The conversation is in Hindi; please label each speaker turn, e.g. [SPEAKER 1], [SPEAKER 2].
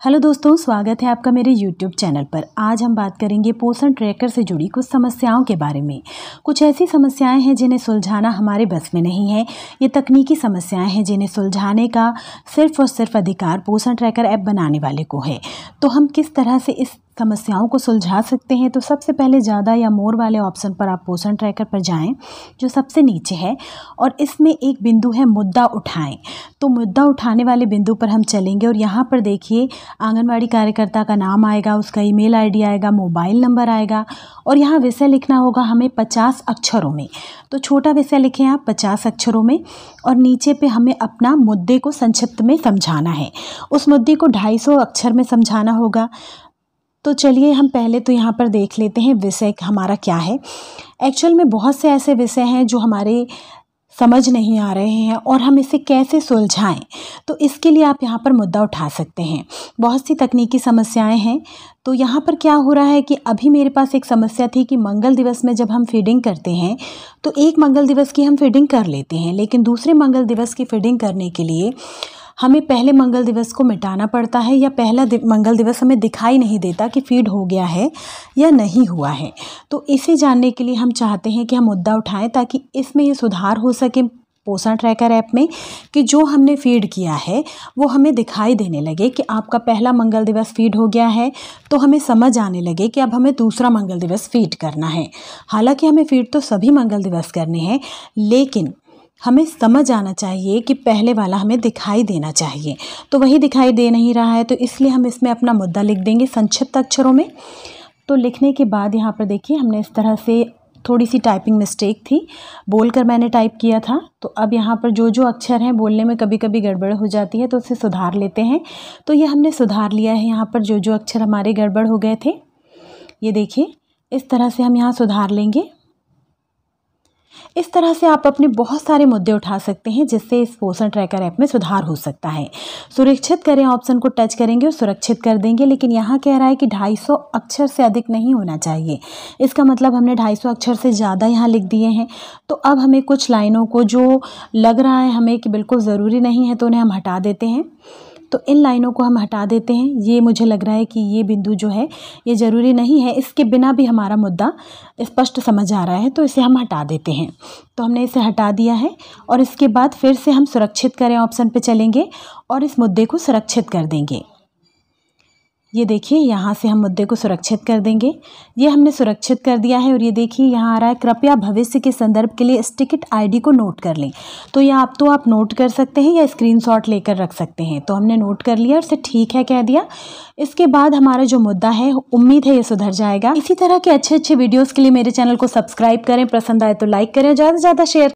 [SPEAKER 1] हेलो दोस्तों, स्वागत है आपका मेरे YouTube चैनल पर। आज हम बात करेंगे पोषण ट्रैकर से जुड़ी कुछ समस्याओं के बारे में। कुछ ऐसी समस्याएं हैं जिन्हें सुलझाना हमारे बस में नहीं है। ये तकनीकी समस्याएं हैं जिन्हें सुलझाने का सिर्फ और सिर्फ अधिकार पोषण ट्रैकर ऐप बनाने वाले को है। तो हम किस तरह से इस समस्याओं को सुलझा सकते हैं? तो सबसे पहले ज़्यादा या मोर वाले ऑप्शन पर आप पोषण ट्रैकर पर जाएं, जो सबसे नीचे है, और इसमें एक बिंदु है मुद्दा उठाएं। तो मुद्दा उठाने वाले बिंदु पर हम चलेंगे और यहाँ पर देखिए आंगनवाड़ी कार्यकर्ता का नाम आएगा, उसका ईमेल आईडी आएगा, मोबाइल नंबर आएगा, और यहाँ विषय लिखना होगा हमें 50 अक्षरों में। तो छोटा विषय लिखें आप 50 अक्षरों में, और नीचे पे हमें अपना मुद्दे को संक्षिप्त में समझाना है। उस मुद्दे को 250 अक्षर में समझाना होगा। तो चलिए हम पहले तो यहाँ पर देख लेते हैं विषय हमारा क्या है। एक्चुअल में बहुत से ऐसे विषय हैं जो हमारे समझ नहीं आ रहे हैं और हम इसे कैसे सुलझाएं। तो इसके लिए आप यहाँ पर मुद्दा उठा सकते हैं। बहुत सी तकनीकी समस्याएं हैं। तो यहाँ पर क्या हो रहा है कि अभी मेरे पास एक समस्या थी कि मंगल दिवस में जब हम फीडिंग करते हैं तो एक मंगल दिवस की हम फीडिंग कर लेते हैं, लेकिन दूसरे मंगल दिवस की फीडिंग करने के लिए हमें पहले मंगल दिवस को मिटाना पड़ता है, या पहला मंगल दिवस हमें दिखाई नहीं देता कि फीड हो गया है या नहीं हुआ है। तो इसे जानने के लिए हम चाहते हैं कि हम मुद्दा उठाएं ताकि इसमें ये सुधार हो सके पोषण ट्रैकर ऐप में, कि जो हमने फीड किया है वो हमें दिखाई देने लगे कि आपका पहला मंगल दिवस फीड हो गया है। तो हमें समझ आने लगे कि अब हमें दूसरा मंगल दिवस फीड करना है। हालांकि हमें फीड तो सभी मंगल दिवस करने हैं, लेकिन हमें समझ आना चाहिए कि पहले वाला हमें दिखाई देना चाहिए। तो वही दिखाई दे नहीं रहा है, तो इसलिए हम इसमें अपना मुद्दा लिख देंगे संक्षिप्त अक्षरों में। तो लिखने के बाद यहाँ पर देखिए हमने इस तरह से थोड़ी सी टाइपिंग मिस्टेक थी, बोलकर मैंने टाइप किया था। तो अब यहाँ पर जो जो अक्षर हैं बोलने में कभी कभी गड़बड़ हो जाती है, तो उसे सुधार लेते हैं। तो ये हमने सुधार लिया है। यहाँ पर जो जो अक्षर हमारे गड़बड़ हो गए थे, ये देखिए इस तरह से हम यहाँ सुधार लेंगे। इस तरह से आप अपने बहुत सारे मुद्दे उठा सकते हैं जिससे इस पोषण ट्रैकर ऐप में सुधार हो सकता है। सुरक्षित करें ऑप्शन को टच करेंगे और सुरक्षित कर देंगे, लेकिन यहाँ कह रहा है कि 250 अक्षर से अधिक नहीं होना चाहिए। इसका मतलब हमने 250 अक्षर से ज़्यादा यहाँ लिख दिए हैं। तो अब हमें कुछ लाइनों को जो लग रहा है हमें कि बिल्कुल ज़रूरी नहीं है, तो उन्हें हम हटा देते हैं। तो इन लाइनों को हम हटा देते हैं। ये मुझे लग रहा है कि ये बिंदु जो है ये ज़रूरी नहीं है, इसके बिना भी हमारा मुद्दा स्पष्ट समझ आ रहा है, तो इसे हम हटा देते हैं। तो हमने इसे हटा दिया है, और इसके बाद फिर से हम सुरक्षित करें ऑप्शन पे चलेंगे और इस मुद्दे को सुरक्षित कर देंगे। ये देखिए यहाँ से हम मुद्दे को सुरक्षित कर देंगे। ये हमने सुरक्षित कर दिया है, और ये देखिए यहाँ आ रहा है कृपया भविष्य के संदर्भ के लिए इस टिकट आईडी को नोट कर लें। तो ये आप नोट कर सकते हैं या स्क्रीनशॉट लेकर रख सकते हैं। तो हमने नोट कर लिया और इसे ठीक है कह दिया। इसके बाद हमारा जो मुद्दा है उम्मीद है ये सुधर जाएगा। इसी तरह के अच्छे अच्छे वीडियोज़ के लिए मेरे चैनल को सब्सक्राइब करें, पसंद आए तो लाइक करें, ज़्यादा से ज़्यादा शेयर